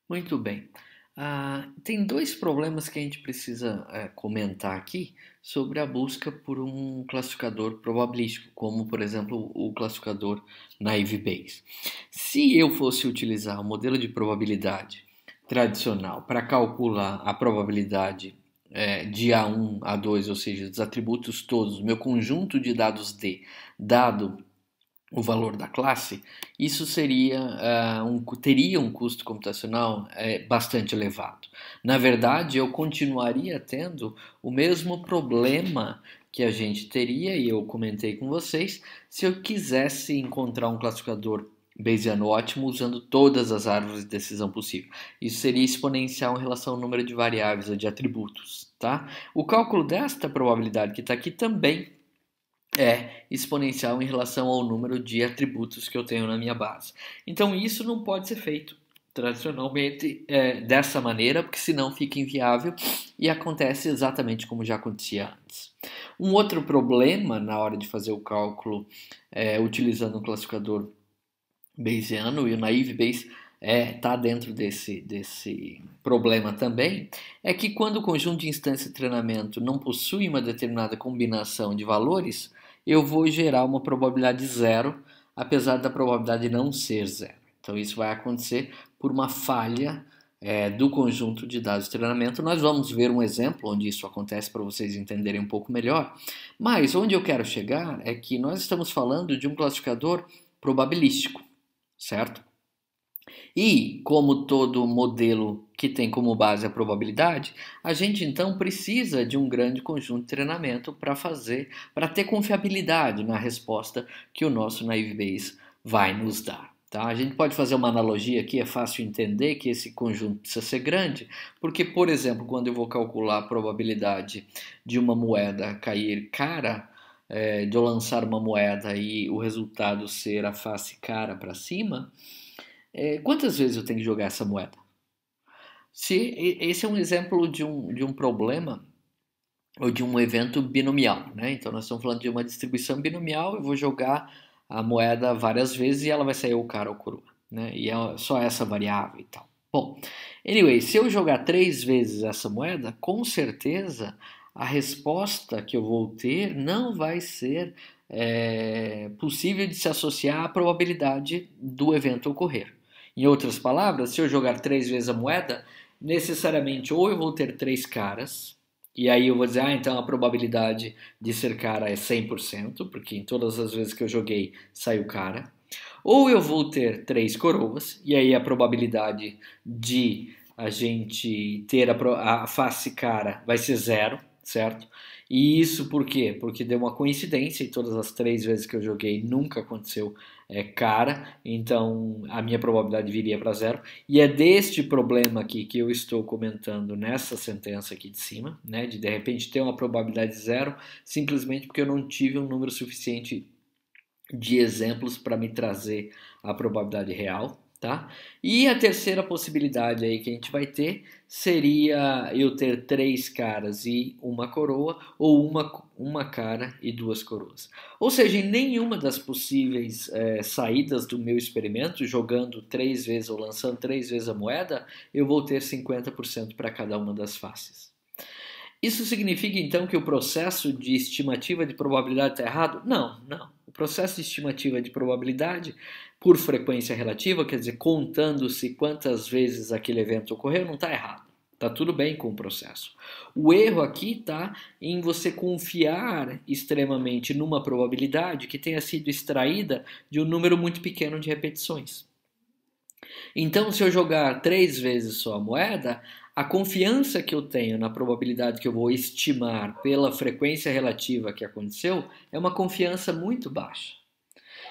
Muito bem. Tem dois problemas que a gente precisa comentar aqui sobre a busca por um classificador probabilístico, como, por exemplo, o classificador Naive Bayes. Se eu fosse utilizar o modelo de probabilidade tradicional para calcular a probabilidade de A1, A2, ou seja, dos atributos todos, meu conjunto de dados D, dado o valor da classe, isso teria um custo computacional bastante elevado. Na verdade, eu continuaria tendo o mesmo problema que a gente teria, e eu comentei com vocês, se eu quisesse encontrar um classificador Bayesiano ótimo usando todas as árvores de decisão possível. Isso seria exponencial em relação ao número de variáveis ou de atributos. Tá? O cálculo desta probabilidade que está aqui também é exponencial em relação ao número de atributos que eu tenho na minha base. Então isso não pode ser feito tradicionalmente dessa maneira, porque senão fica inviável e acontece exatamente como já acontecia antes. Um outro problema na hora de fazer o cálculo utilizando um classificador Bayesiano, e o Naive Bayes está dentro desse problema também, é que quando o conjunto de instâncias de treinamento não possui uma determinada combinação de valores, eu vou gerar uma probabilidade zero, apesar da probabilidade não ser zero. Então isso vai acontecer por uma falha do conjunto de dados de treinamento. Nós vamos ver um exemplo onde isso acontece para vocês entenderem um pouco melhor. Mas onde eu quero chegar é que nós estamos falando de um classificador probabilístico, certo? E, como todo modelo que tem como base a probabilidade, a gente então precisa de um grande conjunto de treinamento para ter confiabilidade na resposta que o nosso Naive Bayes vai nos dar. Tá? A gente pode fazer uma analogia aqui, é fácil entender que esse conjunto precisa ser grande, porque, por exemplo, quando eu vou calcular a probabilidade de uma moeda cair cara, de eu lançar uma moeda e o resultado ser a face cara para cima, quantas vezes eu tenho que jogar essa moeda? Se esse é um exemplo de um problema ou de um evento binomial, né? Então nós estamos falando de uma distribuição binomial, eu vou jogar a moeda várias vezes e ela vai sair o cara ou coroa, né? E é só essa variável e tal. Bom, anyway, se eu jogar 3 vezes essa moeda, com certeza a resposta que eu vou ter não vai ser possível de se associar à probabilidade do evento ocorrer. Em outras palavras, se eu jogar 3 vezes a moeda, necessariamente ou eu vou ter 3 caras, e aí eu vou dizer, então a probabilidade de ser cara é 100%, porque em todas as vezes que eu joguei saiu cara. Ou eu vou ter 3 coroas, e aí a probabilidade de a gente ter a face cara vai ser zero, certo? E isso por quê? Porque deu uma coincidência e todas as 3 vezes que eu joguei nunca aconteceu cara, então a minha probabilidade viria para zero. E é deste problema aqui que eu estou comentando nessa sentença aqui de cima, né? De repente ter uma probabilidade zero, simplesmente porque eu não tive um número suficiente de exemplos para me trazer a probabilidade real, tá? E a terceira possibilidade aí que a gente vai ter seria eu ter 3 caras e uma coroa, ou uma cara e 2 coroas. Ou seja, em nenhuma das possíveis saídas do meu experimento, jogando 3 vezes ou lançando 3 vezes a moeda, eu vou ter 50% para cada uma das faces. Isso significa então que o processo de estimativa de probabilidade está errado? Não, não. O processo de estimativa de probabilidade por frequência relativa, quer dizer, contando-se quantas vezes aquele evento ocorreu, não está errado. Está tudo bem com o processo. O erro aqui está em você confiar extremamente numa probabilidade que tenha sido extraída de um número muito pequeno de repetições. Então, se eu jogar 3 vezes só a moeda, a confiança que eu tenho na probabilidade que eu vou estimar pela frequência relativa que aconteceu é uma confiança muito baixa.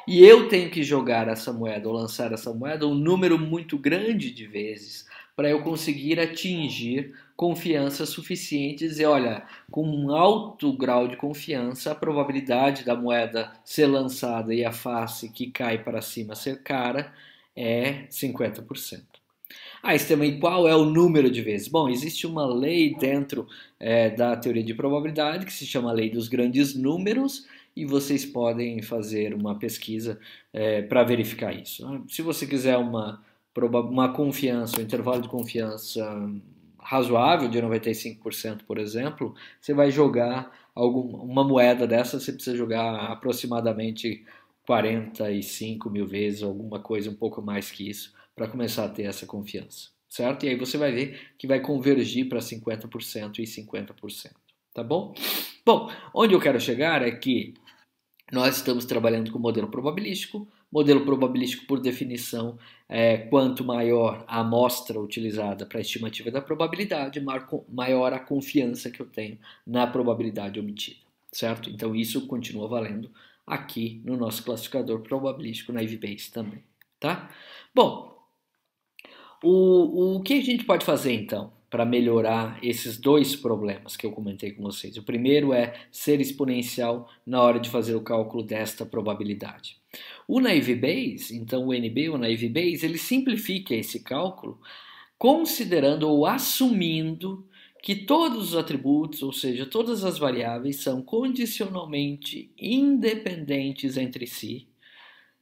E eu tenho que jogar essa moeda ou lançar essa moeda um número muito grande de vezes para eu conseguir atingir confiança suficiente e dizer, olha, com um alto grau de confiança, a probabilidade da moeda ser lançada e a face que cai para cima ser cara é 50%. Estevam, e qual é o número de vezes? Bom, existe uma lei dentro da teoria de probabilidade que se chama lei dos grandes números e vocês podem fazer uma pesquisa para verificar isso. Se você quiser uma confiança, um intervalo de confiança razoável de 95%, por exemplo, você vai jogar uma moeda dessa, você precisa jogar aproximadamente 45 mil vezes, alguma coisa um pouco mais que isso, para começar a ter essa confiança, certo? E aí você vai ver que vai convergir para 50% e 50%, tá bom? Bom, onde eu quero chegar é que nós estamos trabalhando com modelo probabilístico. Modelo probabilístico, por definição, quanto maior a amostra utilizada para a estimativa da probabilidade, maior a confiança que eu tenho na probabilidade obtida, certo? Então isso continua valendo aqui no nosso classificador probabilístico na Ivy-Bayes também, tá? Bom, o que a gente pode fazer então para melhorar esses dois problemas que eu comentei com vocês? O primeiro é ser exponencial na hora de fazer o cálculo desta probabilidade. O Naive Bayes, então o NB, o Naive Bayes, ele simplifica esse cálculo considerando ou assumindo que todos os atributos, ou seja, todas as variáveis, são condicionalmente independentes entre si,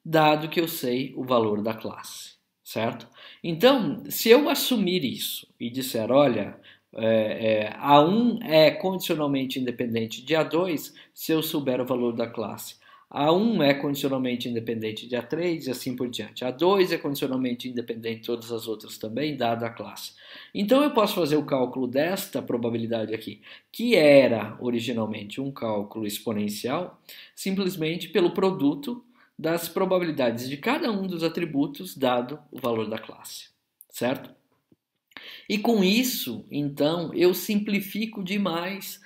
dado que eu sei o valor da classe, certo? Então, se eu assumir isso e disser, olha, A1 é condicionalmente independente de A2 se eu souber o valor da classe. A1 é condicionalmente independente de A3 e assim por diante. A2 é condicionalmente independente de todas as outras também, dada a classe. Então eu posso fazer o cálculo desta probabilidade aqui, que era originalmente um cálculo exponencial, simplesmente pelo produto das probabilidades de cada um dos atributos dado o valor da classe, certo? E com isso, então, eu simplifico demais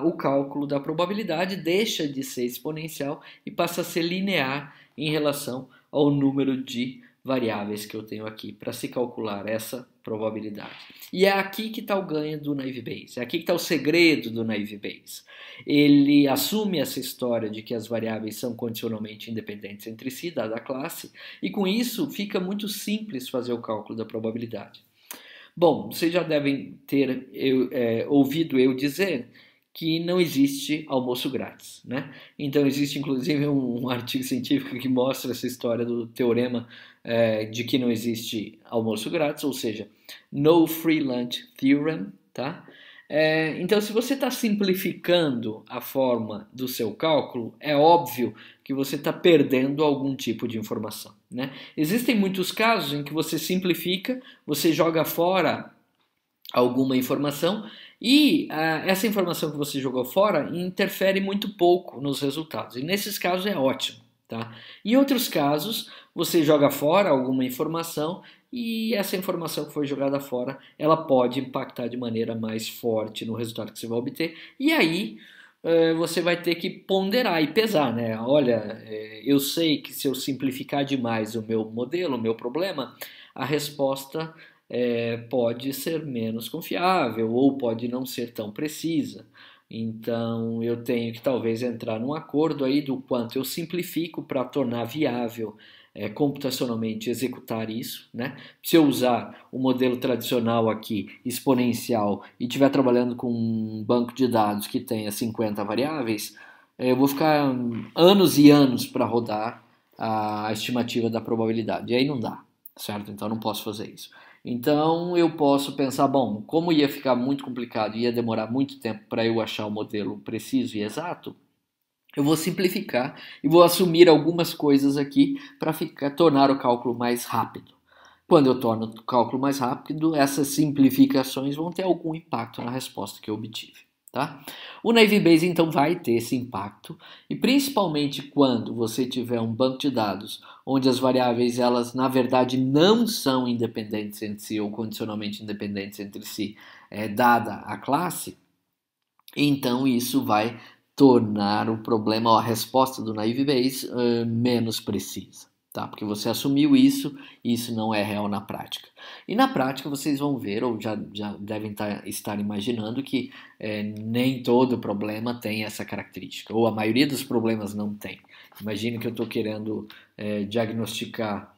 o cálculo da probabilidade, deixa de ser exponencial e passa a ser linear em relação ao número de variáveis que eu tenho aqui para se calcular essa probabilidade. E é aqui que está o ganho do Naive Bayes, é aqui que está o segredo do Naive Bayes. Ele assume essa história de que as variáveis são condicionalmente independentes entre si, dada a classe, e com isso fica muito simples fazer o cálculo da probabilidade. Bom, vocês já devem ter ouvido eu dizer que não existe almoço grátis, né? Então existe inclusive um artigo científico que mostra essa história do teorema de que não existe almoço grátis, ou seja, no free lunch theorem, tá? Então, se você está simplificando a forma do seu cálculo, é óbvio que você está perdendo algum tipo de informação, né? Existem muitos casos em que você simplifica, você joga fora alguma informação e essa informação que você jogou fora interfere muito pouco nos resultados. E nesses casos é ótimo, tá? Em outros casos, você joga fora alguma informação e essa informação que foi jogada fora, ela pode impactar de maneira mais forte no resultado que você vai obter. E aí você vai ter que ponderar e pesar, né? Olha, eu sei que se eu simplificar demais o meu modelo, o meu problema, a resposta pode ser menos confiável ou pode não ser tão precisa. Então eu tenho que talvez entrar num acordo aí do quanto eu simplifico para tornar viável computacionalmente executar isso, né? Se eu usar o modelo tradicional aqui, exponencial, e estiver trabalhando com um banco de dados que tenha 50 variáveis, eu vou ficar anos e anos para rodar a estimativa da probabilidade. E aí não dá, certo? Então não posso fazer isso. Então eu posso pensar, bom, como ia ficar muito complicado, ia demorar muito tempo para eu achar o modelo preciso e exato, eu vou simplificar e vou assumir algumas coisas aqui para tornar o cálculo mais rápido. Quando eu torno o cálculo mais rápido, essas simplificações vão ter algum impacto na resposta que eu obtive. Tá? O Naive Bayes então vai ter esse impacto e principalmente quando você tiver um banco de dados onde as variáveis elas na verdade não são independentes entre si ou condicionalmente independentes entre si, dada a classe, então isso vai tornar o problema, a resposta do Naive Bayes menos precisa, tá? Porque você assumiu isso e isso não é real na prática. E na prática vocês vão ver, ou já devem estar imaginando, que nem todo problema tem essa característica, ou a maioria dos problemas não tem. Imagine que eu estou querendo diagnosticar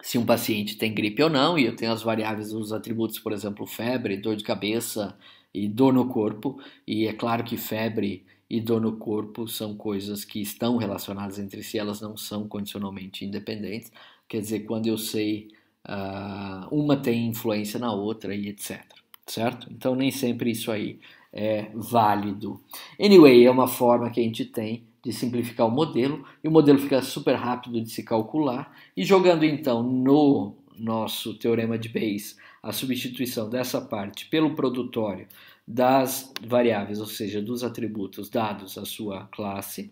se um paciente tem gripe ou não, e eu tenho as variáveis, os atributos, por exemplo, febre, dor de cabeça e dor no corpo, e é claro que febre e dor no corpo são coisas que estão relacionadas entre si, elas não são condicionalmente independentes, quer dizer, quando eu sei uma tem influência na outra e etc. Certo? Então nem sempre isso aí é válido. Anyway, é uma forma que a gente tem de simplificar o modelo, e o modelo fica super rápido de se calcular, e jogando então no nosso teorema de Bayes a substituição dessa parte pelo produtório das variáveis, ou seja, dos atributos dados à sua classe,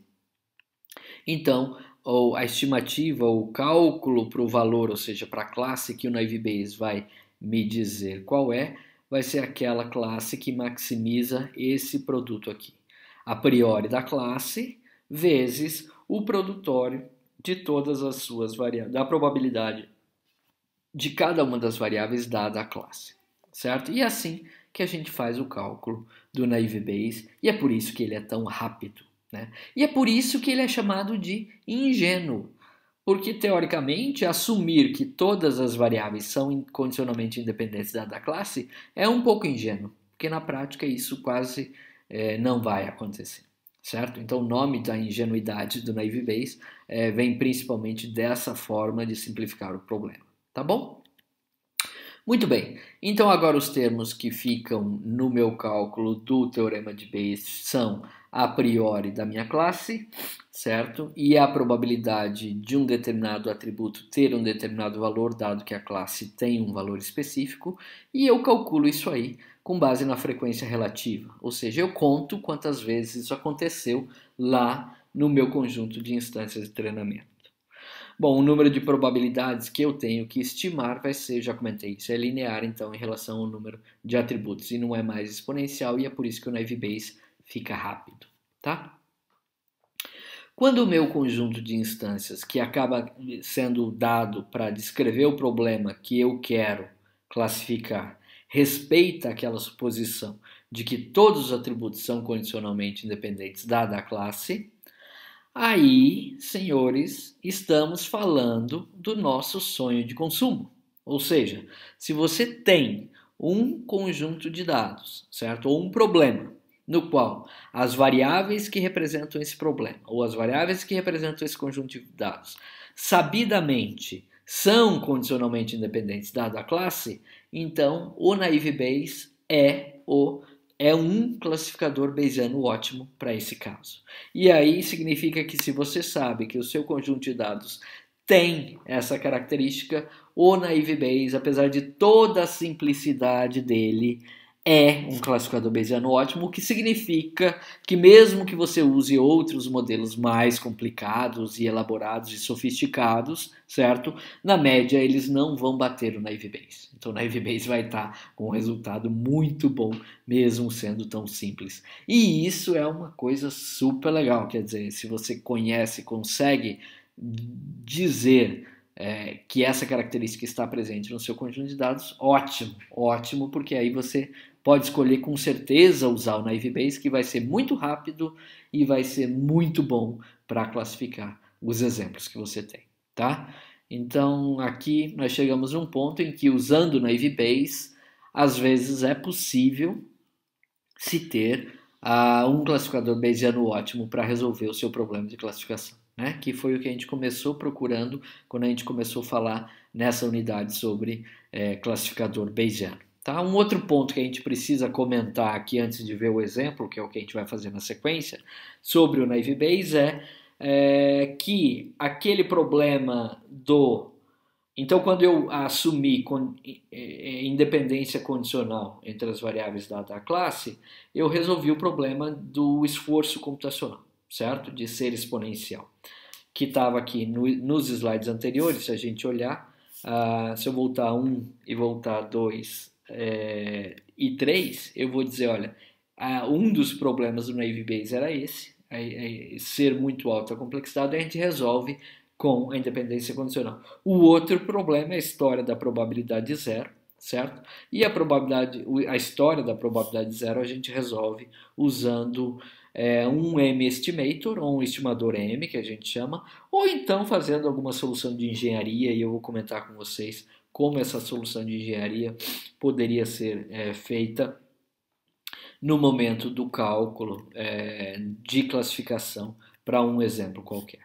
então ou a estimativa, ou o cálculo para o valor, ou seja, para a classe que o Naive Bayes vai me dizer qual é, vai ser aquela classe que maximiza esse produto aqui. A priori da classe vezes o produtório de todas as suas variáveis, da probabilidade de cada uma das variáveis dada a classe, certo? E é assim que a gente faz o cálculo do Naive Bayes, e é por isso que ele é tão rápido, né? E é por isso que ele é chamado de ingênuo, porque teoricamente assumir que todas as variáveis são condicionalmente independentes dada a classe é um pouco ingênuo, porque na prática isso quase não vai acontecer, certo? Então o nome da ingenuidade do Naive Bayes vem principalmente dessa forma de simplificar o problema, tá bom? Muito bem, então agora os termos que ficam no meu cálculo do teorema de Bayes são a priori da minha classe, certo? E a probabilidade de um determinado atributo ter um determinado valor, dado que a classe tem um valor específico, e eu calculo isso aí com base na frequência relativa, ou seja, eu conto quantas vezes isso aconteceu lá no meu conjunto de instâncias de treinamento. Bom, o número de probabilidades que eu tenho que estimar vai ser, já comentei, isso é linear então em relação ao número de atributos e não é mais exponencial, e é por isso que o Naive Bayes fica rápido, tá? Quando o meu conjunto de instâncias, que acaba sendo dado para descrever o problema que eu quero classificar, respeita aquela suposição de que todos os atributos são condicionalmente independentes dada a classe, aí, senhores, estamos falando do nosso sonho de consumo. Ou seja, se você tem um conjunto de dados, certo? Ou um problema, no qual as variáveis que representam esse problema, ou as variáveis que representam esse conjunto de dados, sabidamente são condicionalmente independentes dada a classe, então o Naive Bayes é um classificador bayesiano ótimo para esse caso. E aí significa que se você sabe que o seu conjunto de dados tem essa característica, o Naive Bayes, apesar de toda a simplicidade dele, é um classificador bayesiano ótimo, o que significa que mesmo que você use outros modelos mais complicados e elaborados e sofisticados, certo? Na média, eles não vão bater o Naive Bayes. Então, o Naive Bayes vai estar com um resultado muito bom, mesmo sendo tão simples. E isso é uma coisa super legal, quer dizer, se você conhece, consegue dizer que essa característica está presente no seu conjunto de dados, ótimo, ótimo, porque aí você pode escolher com certeza usar o Naive Bayes, que vai ser muito rápido e vai ser muito bom para classificar os exemplos que você tem, tá? Então aqui nós chegamos num ponto em que usando o Naive Bayes, às vezes é possível se ter um classificador bayesiano ótimo para resolver o seu problema de classificação, né? Que foi o que a gente começou procurando quando a gente começou a falar nessa unidade sobre classificador bayesiano. Tá? Um outro ponto que a gente precisa comentar aqui antes de ver o exemplo, que é o que a gente vai fazer na sequência, sobre o Naive Bayes que aquele problema do... Então, quando eu assumi independência condicional entre as variáveis dada a classe, eu resolvi o problema do esforço computacional, certo? De ser exponencial, que estava aqui nos slides anteriores, se a gente olhar, se eu voltar 1 e voltar 2 e 3, eu vou dizer, olha, um dos problemas do Naive Bayes era esse, ser muito alta a complexidade, a gente resolve com a independência condicional. O outro problema é a história da probabilidade zero, certo? E a história da probabilidade zero a gente resolve usando um M-estimator, ou um estimador M, que a gente chama, ou então fazendo alguma solução de engenharia, e eu vou comentar com vocês como essa solução de engenharia poderia ser feita no momento do cálculo de classificação para um exemplo qualquer.